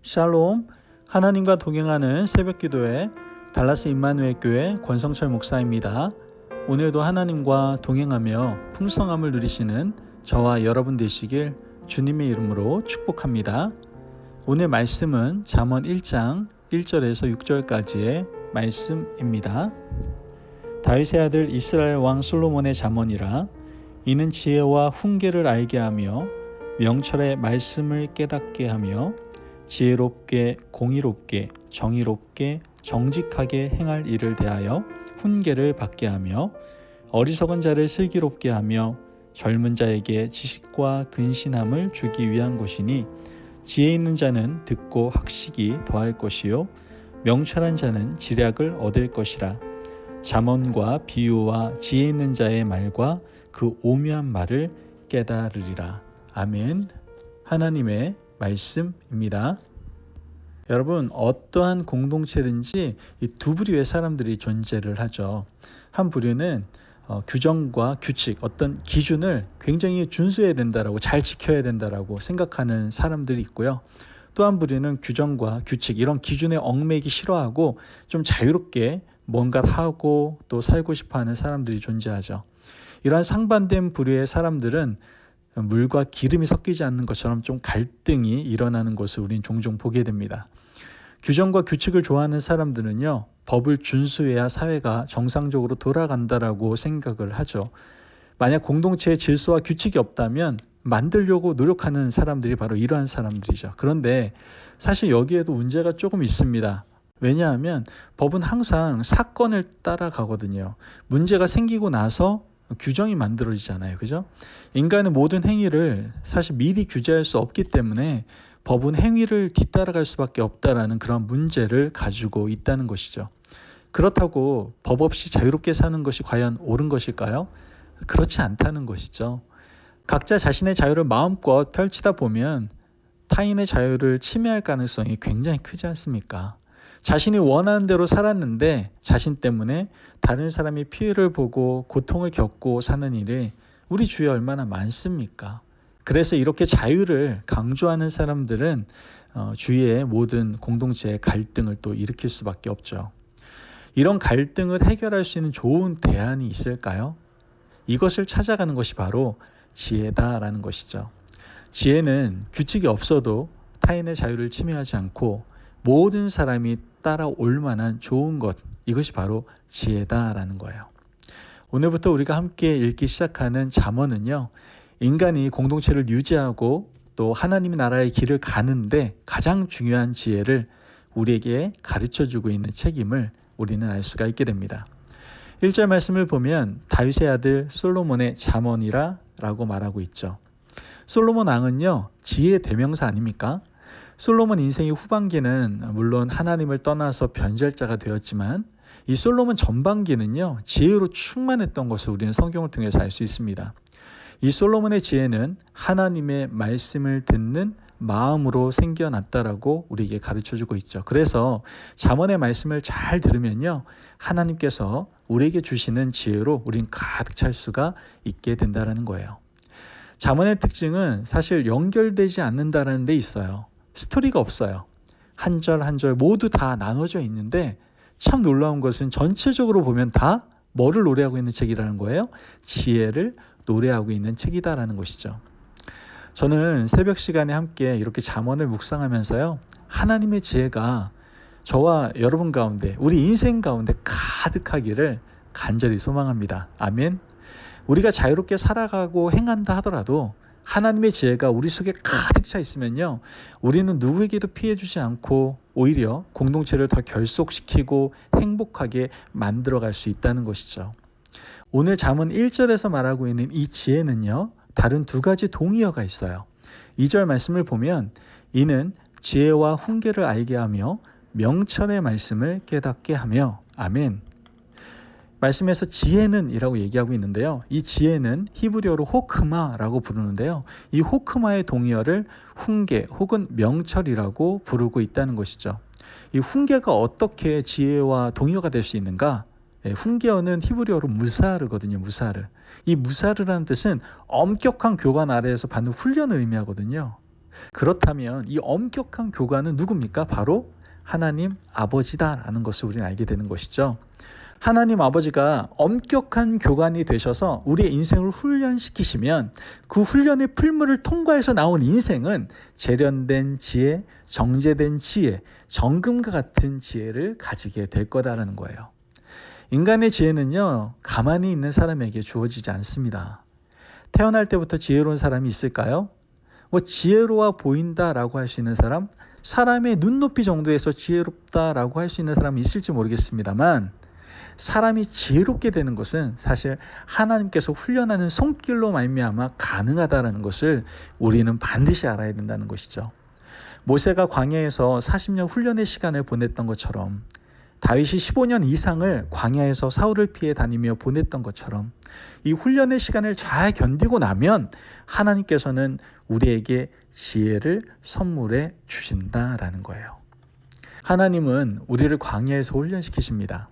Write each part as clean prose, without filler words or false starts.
샬롬, 하나님과 동행하는 새벽기도회 달라스 임마누엘 교회 권성철 목사입니다. 오늘도 하나님과 동행하며 풍성함을 누리시는 저와 여러분 되시길 주님의 이름으로 축복합니다. 오늘 말씀은 잠언 1장 1절에서 6절까지의 말씀입니다. 다윗의 아들 이스라엘 왕 솔로몬의 잠언이라. 이는 지혜와 훈계를 알게 하며 명철의 말씀을 깨닫게 하며 지혜롭게 공의롭게 정의롭게 정직하게 행할 일을 대하여 훈계를 받게 하며 어리석은 자를 슬기롭게 하며 젊은 자에게 지식과 근신함을 주기 위한 것이니 지혜 있는 자는 듣고 학식이 더할 것이요 명철한 자는 지략을 얻을 것이라. 잠언과 비유와 지혜 있는 자의 말과 그 오묘한 말을 깨달으리라. 아멘. 하나님의 말씀입니다. 여러분, 어떠한 공동체든지 이 두 부류의 사람들이 존재를 하죠. 한 부류는 규정과 규칙, 어떤 기준을 굉장히 준수해야 된다라고, 잘 지켜야 된다라고 생각하는 사람들이 있고요. 또 한 부류는 규정과 규칙, 이런 기준에 얽매이기 싫어하고 좀 자유롭게 뭔가를 하고 또 살고 싶어하는 사람들이 존재하죠. 이러한 상반된 부류의 사람들은 물과 기름이 섞이지 않는 것처럼 좀 갈등이 일어나는 것을 우린 종종 보게 됩니다. 규정과 규칙을 좋아하는 사람들은요, 법을 준수해야 사회가 정상적으로 돌아간다라고 생각을 하죠. 만약 공동체의 질서와 규칙이 없다면 만들려고 노력하는 사람들이 바로 이러한 사람들이죠. 그런데 사실 여기에도 문제가 조금 있습니다. 왜냐하면 법은 항상 사건을 따라가거든요. 문제가 생기고 나서 규정이 만들어지잖아요. 그죠? 인간의 모든 행위를 사실 미리 규제할 수 없기 때문에 법은 행위를 뒤따라갈 수밖에 없다라는 그런 문제를 가지고 있다는 것이죠. 그렇다고 법 없이 자유롭게 사는 것이 과연 옳은 것일까요? 그렇지 않다는 것이죠. 각자 자신의 자유를 마음껏 펼치다 보면 타인의 자유를 침해할 가능성이 굉장히 크지 않습니까? 자신이 원하는 대로 살았는데 자신 때문에 다른 사람이 피해를 보고 고통을 겪고 사는 일이 우리 주위에 얼마나 많습니까? 그래서 이렇게 자유를 강조하는 사람들은 주위의 모든 공동체의 갈등을 또 일으킬 수밖에 없죠. 이런 갈등을 해결할 수 있는 좋은 대안이 있을까요? 이것을 찾아가는 것이 바로 지혜다라는 것이죠. 지혜는 규칙이 없어도 타인의 자유를 침해하지 않고 모든 사람이 따라올 만한 좋은 것, 이것이 바로 지혜다라는 거예요. 오늘부터 우리가 함께 읽기 시작하는 잠언은요, 인간이 공동체를 유지하고 또 하나님의 나라의 길을 가는데 가장 중요한 지혜를 우리에게 가르쳐주고 있는 책임을 우리는 알 수가 있게 됩니다. 1절 말씀을 보면 다윗의 아들 솔로몬의 잠언이라 라고 말하고 있죠. 솔로몬 왕은요, 지혜의 대명사 아닙니까? 솔로몬 인생의 후반기는 물론 하나님을 떠나서 변절자가 되었지만 이 솔로몬 전반기는요, 지혜로 충만했던 것을 우리는 성경을 통해서 알 수 있습니다. 이 솔로몬의 지혜는 하나님의 말씀을 듣는 마음으로 생겨났다라고 우리에게 가르쳐주고 있죠. 그래서 잠언의 말씀을 잘 들으면요, 하나님께서 우리에게 주시는 지혜로 우린 가득 찰 수가 있게 된다는 거예요. 잠언의 특징은 사실 연결되지 않는다는 데 있어요. 스토리가 없어요. 한 절 한 절 모두 다 나눠져 있는데 참 놀라운 것은 전체적으로 보면 다 뭐를 노래하고 있는 책이라는 거예요? 지혜를 노래하고 있는 책이다라는 것이죠. 저는 새벽 시간에 함께 이렇게 잠언을 묵상하면서요, 하나님의 지혜가 저와 여러분 가운데, 우리 인생 가운데 가득하기를 간절히 소망합니다. 아멘. 우리가 자유롭게 살아가고 행한다 하더라도 하나님의 지혜가 우리 속에 가득 차 있으면요, 우리는 누구에게도 피해 주지 않고 오히려 공동체를 더 결속시키고 행복하게 만들어갈 수 있다는 것이죠. 오늘 잠언 1절에서 말하고 있는 이 지혜는요, 다른 두 가지 동의어가 있어요. 2절 말씀을 보면 이는 지혜와 훈계를 알게 하며 명철의 말씀을 깨닫게 하며. 아멘. 말씀에서 지혜는 이라고 얘기하고 있는데요. 이 지혜는 히브리어로 호크마라고 부르는데요. 이 호크마의 동의어를 훈계 혹은 명철이라고 부르고 있다는 것이죠. 이 훈계가 어떻게 지혜와 동의어가 될 수 있는가? 훈계어는 히브리어로 무사르거든요. 무사르. 이 무사르라는 뜻은 엄격한 교관 아래에서 받는 훈련을 의미하거든요. 그렇다면 이 엄격한 교관은 누굽니까? 바로 하나님 아버지다라는 것을 우리는 알게 되는 것이죠. 하나님 아버지가 엄격한 교관이 되셔서 우리의 인생을 훈련시키시면 그 훈련의 풀무를 통과해서 나온 인생은 재련된 지혜, 정제된 지혜, 정금과 같은 지혜를 가지게 될 거다라는 거예요. 인간의 지혜는요, 가만히 있는 사람에게 주어지지 않습니다. 태어날 때부터 지혜로운 사람이 있을까요? 지혜로워 보인다라고 할 수 있는 사람, 사람의 눈높이 정도에서 지혜롭다라고 할 수 있는 사람이 있을지 모르겠습니다만, 사람이 지혜롭게 되는 것은 사실 하나님께서 훈련하는 손길로 말미암아 가능하다는 것을 우리는 반드시 알아야 된다는 것이죠. 모세가 광야에서 40년 훈련의 시간을 보냈던 것처럼, 다윗이 15년 이상을 광야에서 사울을 피해 다니며 보냈던 것처럼, 이 훈련의 시간을 잘 견디고 나면 하나님께서는 우리에게 지혜를 선물해 주신다라는 거예요. 하나님은 우리를 광야에서 훈련시키십니다.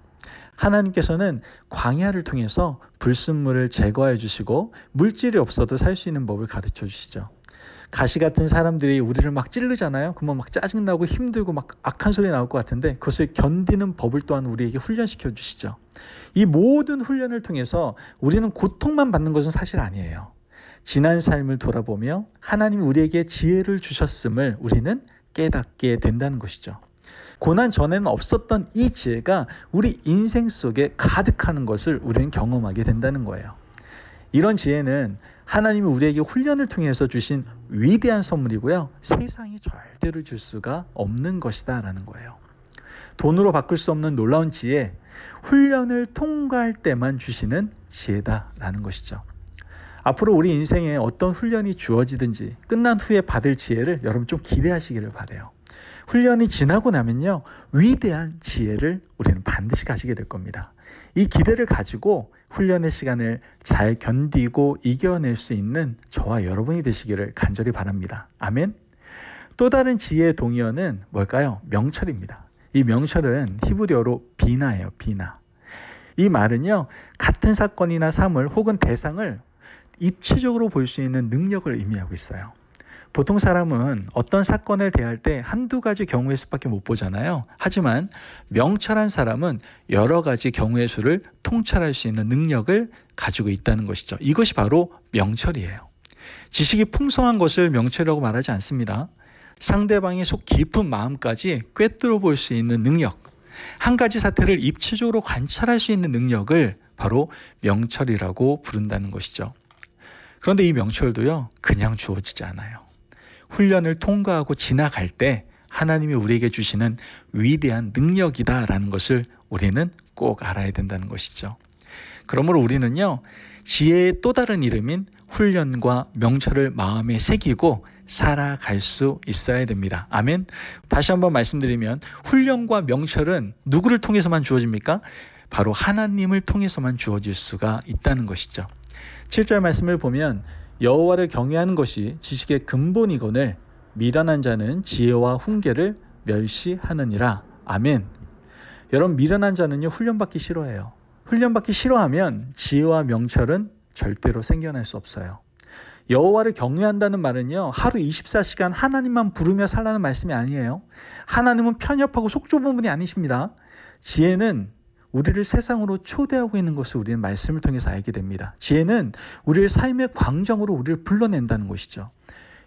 하나님께서는 광야를 통해서 불순물을 제거해 주시고 물질이 없어도 살 수 있는 법을 가르쳐 주시죠. 가시 같은 사람들이 우리를 막 찌르잖아요. 그러면 막 짜증나고 힘들고 막 악한 소리 나올 것 같은데 그것을 견디는 법을 또한 우리에게 훈련시켜 주시죠. 이 모든 훈련을 통해서 우리는 고통만 받는 것은 사실 아니에요. 지난 삶을 돌아보며 하나님이 우리에게 지혜를 주셨음을 우리는 깨닫게 된다는 것이죠. 고난 전에는 없었던 이 지혜가 우리 인생 속에 가득하는 것을 우리는 경험하게 된다는 거예요. 이런 지혜는 하나님이 우리에게 훈련을 통해서 주신 위대한 선물이고요. 세상이 절대로 줄 수가 없는 것이다라는 거예요. 돈으로 바꿀 수 없는 놀라운 지혜, 훈련을 통과할 때만 주시는 지혜다라는 것이죠. 앞으로 우리 인생에 어떤 훈련이 주어지든지 끝난 후에 받을 지혜를 여러분 좀 기대하시기를 바라요. 훈련이 지나고 나면요, 위대한 지혜를 우리는 반드시 가지게 될 겁니다. 이 기대를 가지고 훈련의 시간을 잘 견디고 이겨낼 수 있는 저와 여러분이 되시기를 간절히 바랍니다. 아멘. 또 다른 지혜의 동의어는 뭘까요? 명철입니다. 이 명철은 히브리어로 비나예요. 비나. 이 말은요, 같은 사건이나 사물 혹은 대상을 입체적으로 볼 수 있는 능력을 의미하고 있어요. 보통 사람은 어떤 사건을 대할 때 한두 가지 경우의 수밖에 못 보잖아요. 하지만 명철한 사람은 여러 가지 경우의 수를 통찰할 수 있는 능력을 가지고 있다는 것이죠. 이것이 바로 명철이에요. 지식이 풍성한 것을 명철이라고 말하지 않습니다. 상대방의 속 깊은 마음까지 꿰뚫어 볼 수 있는 능력, 한 가지 사태를 입체적으로 관찰할 수 있는 능력을 바로 명철이라고 부른다는 것이죠. 그런데 이 명철도요, 그냥 주어지지 않아요. 훈련을 통과하고 지나갈 때 하나님이 우리에게 주시는 위대한 능력이다라는 것을 우리는 꼭 알아야 된다는 것이죠. 그러므로 우리는요, 지혜의 또 다른 이름인 훈련과 명철을 마음에 새기고 살아갈 수 있어야 됩니다. 아멘. 다시 한번 말씀드리면 훈련과 명철은 누구를 통해서만 주어집니까? 바로 하나님을 통해서만 주어질 수가 있다는 것이죠. 7절 말씀을 보면 여호와를 경외하는 것이 지식의 근본이거늘 미련한 자는 지혜와 훈계를 멸시하느니라. 아멘. 여러분, 미련한 자는요, 훈련받기 싫어해요. 훈련받기 싫어하면 지혜와 명철은 절대로 생겨날 수 없어요. 여호와를 경외한다는 말은요, 하루 24시간 하나님만 부르며 살라는 말씀이 아니에요. 하나님은 편협하고 속 좁은 분이 아니십니다. 지혜는 우리를 세상으로 초대하고 있는 것을 우리는 말씀을 통해서 알게 됩니다. 지혜는 우리의 삶의 광정으로 우리를 불러낸다는 것이죠.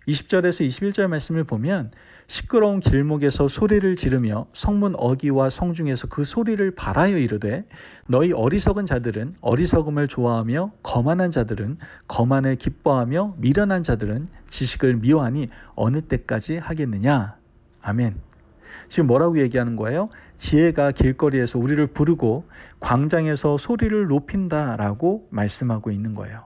20절에서 21절 말씀을 보면 시끄러운 길목에서 소리를 지르며 성문 어귀와 성중에서 그 소리를 발하여 이르되 너희 어리석은 자들은 어리석음을 좋아하며 거만한 자들은 거만을 기뻐하며 미련한 자들은 지식을 미워하니 어느 때까지 하겠느냐. 아멘. 지금 뭐라고 얘기하는 거예요? 지혜가 길거리에서 우리를 부르고 광장에서 소리를 높인다라고 말씀하고 있는 거예요.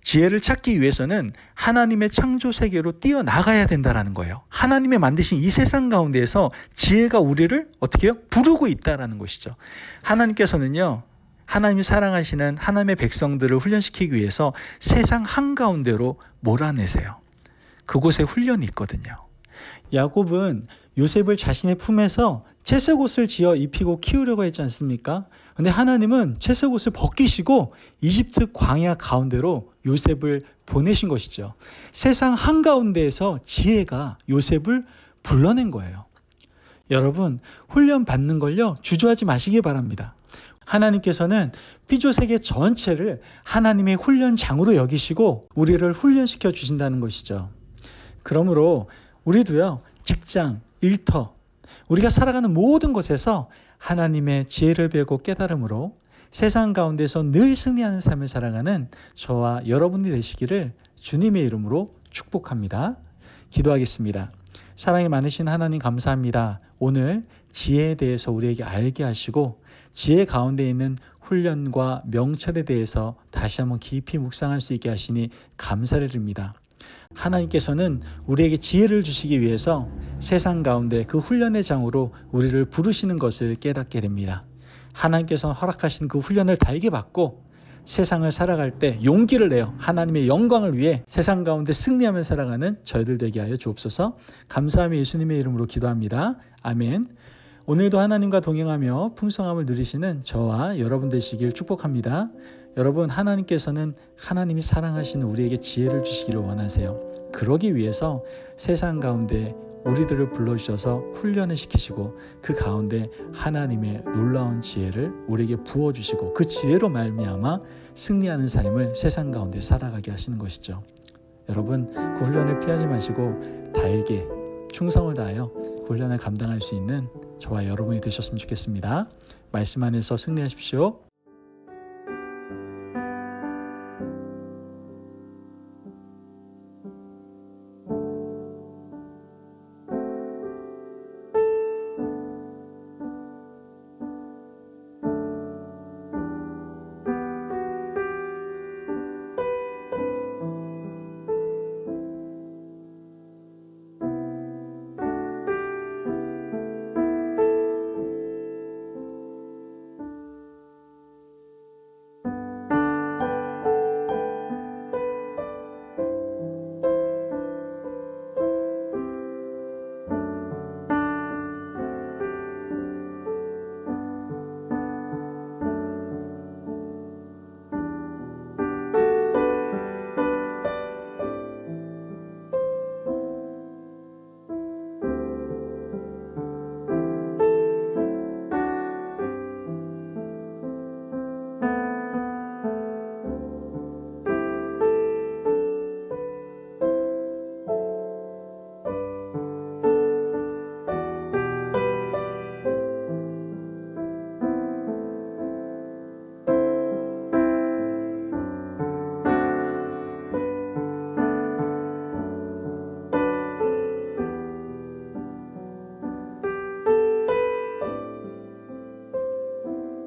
지혜를 찾기 위해서는 하나님의 창조 세계로 뛰어나가야 된다라는 거예요. 하나님의 만드신 이 세상 가운데에서 지혜가 우리를 어떻게 해요? 부르고 있다라는 것이죠. 하나님께서는요, 하나님이 사랑하시는 하나님의 백성들을 훈련시키기 위해서 세상 한가운데로 몰아내세요. 그곳에 훈련이 있거든요. 야곱은 요셉을 자신의 품에서 채색 옷을 지어 입히고 키우려고 했지 않습니까? 근데 하나님은 채색 옷을 벗기시고 이집트 광야 가운데로 요셉을 보내신 것이죠. 세상 한가운데에서 지혜가 요셉을 불러낸 거예요. 여러분, 훈련 받는 걸요, 주저하지 마시기 바랍니다. 하나님께서는 피조 세계 전체를 하나님의 훈련장으로 여기시고 우리를 훈련시켜 주신다는 것이죠. 그러므로 우리도요, 직장, 일터, 우리가 살아가는 모든 곳에서 하나님의 지혜를 배우고 깨달음으로 세상 가운데서 늘 승리하는 삶을 살아가는 저와 여러분이 되시기를 주님의 이름으로 축복합니다. 기도하겠습니다. 사랑이 많으신 하나님 감사합니다. 오늘 지혜에 대해서 우리에게 알게 하시고 지혜 가운데 있는 훈련과 명철에 대해서 다시 한번 깊이 묵상할 수 있게 하시니 감사를 드립니다. 하나님께서는 우리에게 지혜를 주시기 위해서 세상 가운데 그 훈련의 장으로 우리를 부르시는 것을 깨닫게 됩니다. 하나님께서 허락하신 그 훈련을 달게 받고 세상을 살아갈 때 용기를 내어 하나님의 영광을 위해 세상 가운데 승리하며 살아가는 저희들 되게 하여 주옵소서. 감사하며 예수님의 이름으로 기도합니다. 아멘. 오늘도 하나님과 동행하며 풍성함을 누리시는 저와 여러분 되시길 축복합니다. 여러분, 하나님께서는 하나님이 사랑하시는 우리에게 지혜를 주시기를 원하세요. 그러기 위해서 세상 가운데 우리들을 불러주셔서 훈련을 시키시고 그 가운데 하나님의 놀라운 지혜를 우리에게 부어주시고 그 지혜로 말미암아 승리하는 삶을 세상 가운데 살아가게 하시는 것이죠. 여러분, 그 훈련을 피하지 마시고 달게 충성을 다하여 훈련을 감당할 수 있는 저와 여러분이 되셨으면 좋겠습니다. 말씀 안에서 승리하십시오.